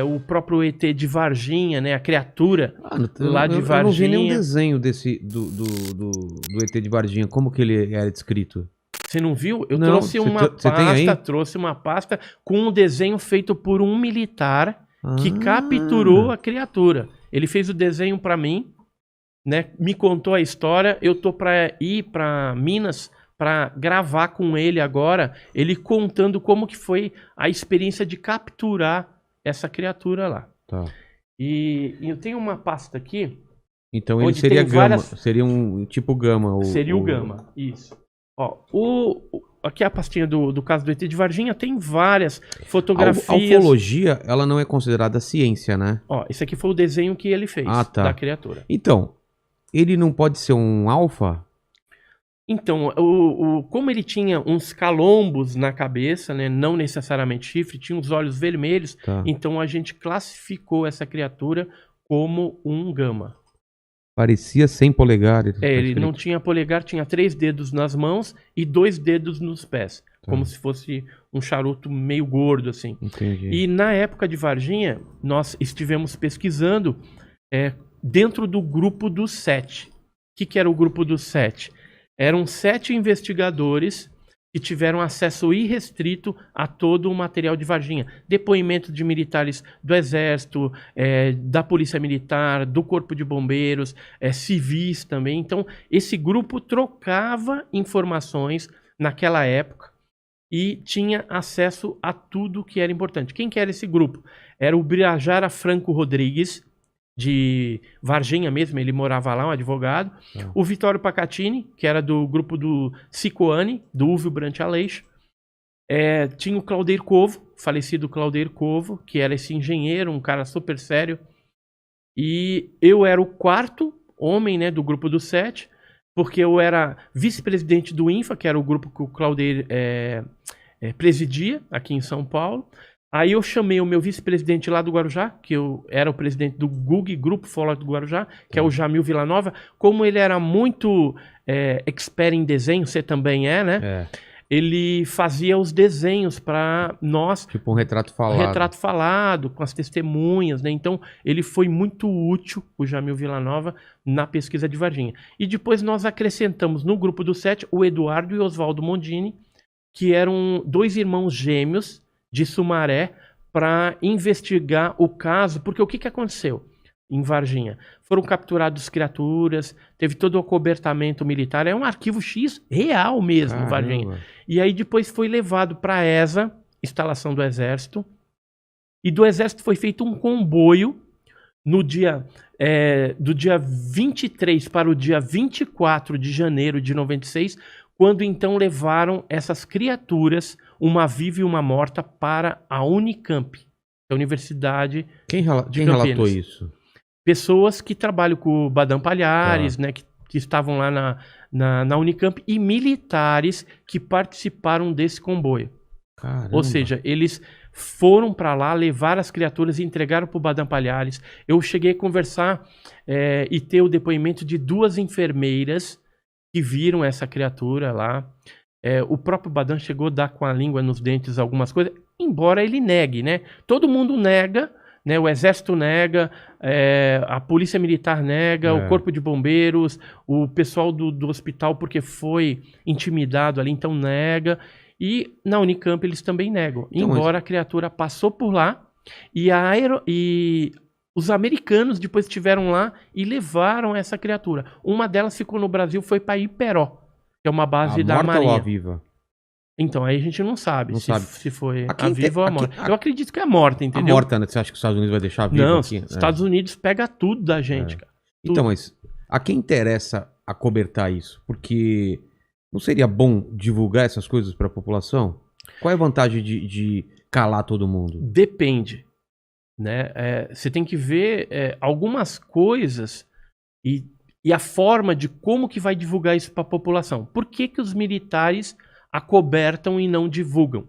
o próprio ET de Varginha, né? A criatura lá de Varginha. Eu não vi nenhum desenho do ET de Varginha. Como que ele era descrito? Você não viu? Eu Não, trouxe uma você tem aí? trouxe uma pasta com um desenho feito por um militar que capturou a criatura. Ele fez o desenho para mim, né? Me contou a história. Eu tô para ir para Minas para gravar com ele agora, ele contando como que foi a experiência de capturar essa criatura lá. Tá. E eu tenho uma pasta aqui. Então ele seria Gama, seria um tipo Gama. Seria o Gama, isso. Ó, aqui a pastinha do caso do ET de Varginha tem várias fotografias. A ufologia, ela não é considerada ciência, né? Ó, esse aqui foi o desenho que ele fez da criatura. Então, ele não pode ser um alfa? Então, como ele tinha uns calombos na cabeça, né, não necessariamente chifre, tinha os olhos vermelhos, então a gente classificou essa criatura como um Gama. Parecia sem polegar. Ele não tinha polegar, tinha 3 dedos nas mãos e 2 dedos nos pés. Como se fosse um charuto meio gordo, assim. Entendi. E na época de Varginha, nós estivemos pesquisando dentro do grupo dos 7. O que era o grupo dos 7? Eram 7 investigadores que tiveram acesso irrestrito a todo o material de Varginha. Depoimento de militares do Exército, da Polícia Militar, do Corpo de Bombeiros, civis também. Então, esse grupo trocava informações naquela época e tinha acesso a tudo que era importante. Quem que era esse grupo? Era o Birajara Franco Rodrigues, de Varginha mesmo, ele morava lá, um advogado. O Vitório Pacatini, que era do grupo do Cicoane, do Úvio Brant Aleixo. Tinha o Claudeir Covo, falecido Claudeir Covo, que era esse engenheiro, um cara super sério. E eu era o 4º homem, né, do grupo dos 7, porque eu era vice-presidente do INFA, que era o grupo que o Claudeir presidia aqui em São Paulo. Aí eu chamei o meu vice-presidente lá do Guarujá, que eu era o presidente do GUG, Grupo Ufológico do Guarujá, que é o Jamil Villanova. Como ele era muito expert em desenho, você também né? Ele fazia os desenhos para nós. Tipo um retrato falado. Retrato falado, com as testemunhas, né? Então, ele foi muito útil, o Jamil Villanova, na pesquisa de Varginha. E depois nós acrescentamos no grupo do 7 o Eduardo e o Oswaldo Mondini, que eram 2 irmãos gêmeos de Sumaré, para investigar o caso, porque o que aconteceu em Varginha? Foram capturados criaturas, teve todo o acobertamento militar, é um arquivo X real mesmo. Caramba. Varginha. E aí depois foi levado para a ESA, instalação do Exército, e do Exército foi feito um comboio no dia, do dia 23 para o dia 24 de janeiro de 96, quando então levaram essas criaturas, uma viva e uma morta, para a Unicamp, a Universidade Quem relatou isso? Pessoas que trabalham com o Badam Palhares, né, que estavam lá na Unicamp, e militares que participaram desse comboio. Caramba. Ou seja, eles foram para lá, levaram as criaturas e entregaram para o Badam Palhares. Eu cheguei a conversar e ter o depoimento de 2 enfermeiras que viram essa criatura lá. O próprio Badam chegou a dar com a língua nos dentes algumas coisas, embora ele negue, né? Todo mundo nega, né? O Exército nega, a Polícia Militar nega, o Corpo de Bombeiros, o pessoal do hospital, porque foi intimidado ali, então nega. E na Unicamp eles também negam, então, embora a criatura passou por lá e os americanos depois estiveram lá e levaram essa criatura. Uma delas ficou no Brasil, foi para Iperó, que é uma base da Marinha. Morta ou a viva? Então, aí a gente não sabe se foi a viva ou a morta. Eu acredito que é morta, entendeu? A morta, né? Você acha que os Estados Unidos vai deixar viva não, aqui? Não, os Estados Unidos pega tudo da gente, cara. Tudo. Então, mas a quem interessa acobertar isso? Porque não seria bom divulgar essas coisas para a população? Qual é a vantagem de calar todo mundo? Depende. Né? Você tem que ver algumas coisas e a forma de como que vai divulgar isso para a população. Por que os militares acobertam e não divulgam?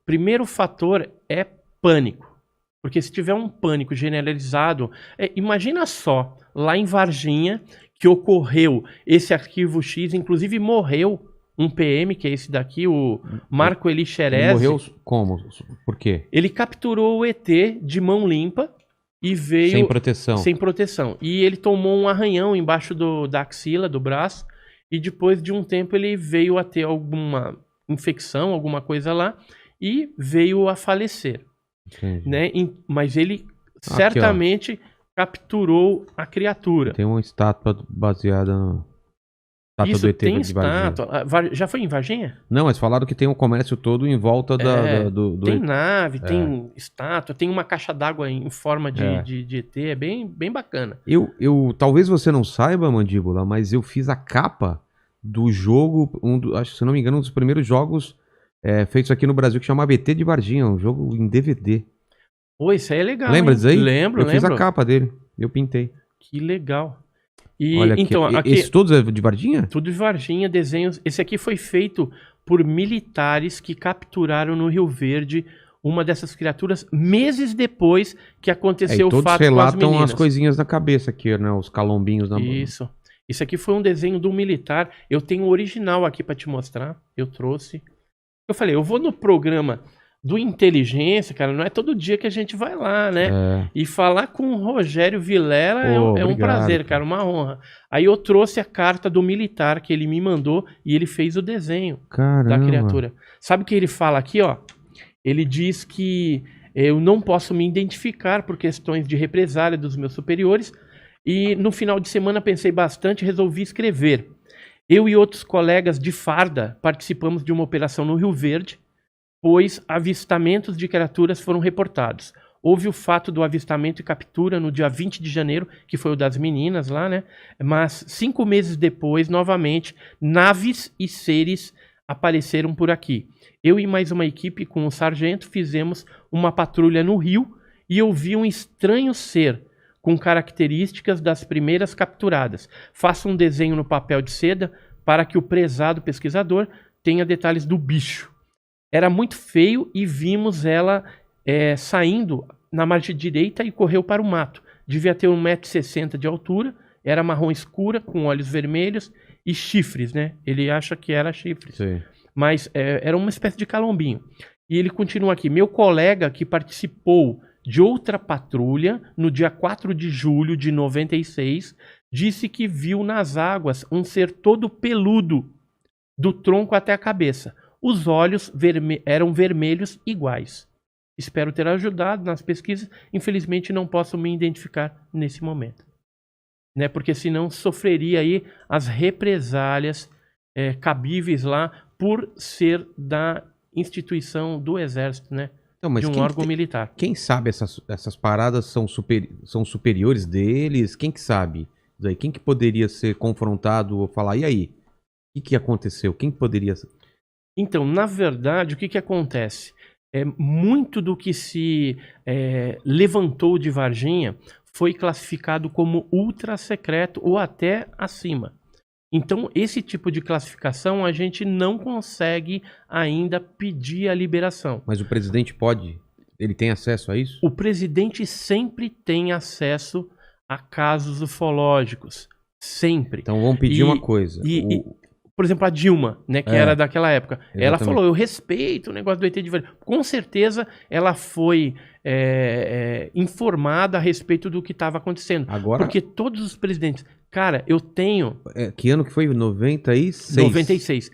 Primeiro fator é pânico. Porque se tiver um pânico generalizado, imagina só, lá em Varginha, que ocorreu esse arquivo X, inclusive morreu um PM, que é esse daqui, o Marco Eli Ele Xerez. morreu como? Por quê? Ele capturou o ET de mão limpa e veio... Sem proteção. Sem proteção. E ele tomou um arranhão embaixo da axila, do braço, e depois de um tempo ele veio a ter alguma infecção, alguma coisa lá, e veio a falecer. Entendi. Né? Mas ele certamente capturou a criatura. Tem uma estátua baseada no... Isso, do ET tem de Varginha. estátua. Já foi em Varginha? Não, mas falaram que tem um comércio todo em volta do Tem ET. nave, tem estátua, tem uma caixa d'água em forma de ET, é bem bacana. Talvez você não saiba, Mandíbula, mas eu fiz a capa do jogo, acho que, se não me engano, um dos primeiros jogos feitos aqui no Brasil, que chamava ET de Varginha, um jogo em DVD. Pô, isso aí é legal. Lembra disso aí? Lembro. Eu fiz a capa dele, eu pintei. Que legal. E, olha então, aqui, esse todos é de Varginha? Tudo de Varginha, desenhos. Esse aqui foi feito por militares que capturaram no Rio Verde uma dessas criaturas meses depois que aconteceu o fato com as meninas. Todos relatam as coisinhas na cabeça aqui, né? Os calombinhos na mão. Isso aqui foi um desenho do militar. Eu tenho o original aqui para te mostrar. Eu trouxe. Eu falei, eu vou no programa do Inteligência, cara, não é todo dia que a gente vai lá, né? E falar com o Rogério Vilela é um prazer, cara, uma honra. Aí eu trouxe a carta do militar que ele me mandou e ele fez o desenho da criatura. Sabe o que ele fala aqui, ó? Ele diz que eu não posso me identificar por questões de represália dos meus superiores e no final de semana pensei bastante e resolvi escrever. Eu e outros colegas de farda participamos de uma operação no Rio Verde, pois avistamentos de criaturas foram reportados. Houve o fato do avistamento e captura no dia 20 de janeiro, que foi o das meninas lá, né? Mas 5 meses depois, novamente, naves e seres apareceram por aqui. Eu e mais uma equipe com o sargento fizemos uma patrulha no rio e eu vi um estranho ser com características das primeiras capturadas. Faça um desenho no papel de seda para que o prezado pesquisador tenha detalhes do bicho. Era muito feio e vimos ela saindo na margem direita e correu para o mato. Devia ter 1,60 m de altura, era marrom escura, com olhos vermelhos e chifres, né? Ele acha que era chifres. Sim. Mas era uma espécie de calombinho. E ele continua aqui. Meu colega que participou de outra patrulha no dia 4 de julho de 96 disse que viu nas águas um ser todo peludo, do tronco até a cabeça. Os olhos eram vermelhos iguais. Espero ter ajudado nas pesquisas. Infelizmente não posso me identificar nesse momento. Né? Porque senão sofreria aí as represálias cabíveis lá por ser da instituição do Exército, né? Não, mas de um órgão militar. Quem sabe essas paradas são superiores deles? Quem que sabe? Daí, quem que poderia ser confrontado ou falar, e aí? O que aconteceu? Quem poderia... Então, na verdade, o que acontece? Muito do que se levantou de Varginha foi classificado como ultra secreto ou até acima. Então, esse tipo de classificação a gente não consegue ainda pedir a liberação. Mas o presidente pode? Ele tem acesso a isso? O presidente sempre tem acesso a casos ufológicos. Sempre. Então, vamos pedir uma coisa. Por exemplo, a Dilma, né, que era daquela época, exatamente. Ela falou, eu respeito o negócio do ET de Varginha. Com certeza ela foi informada a respeito do que estava acontecendo. Agora... Porque todos os presidentes... Cara, eu tenho... que ano que foi? 96? 96.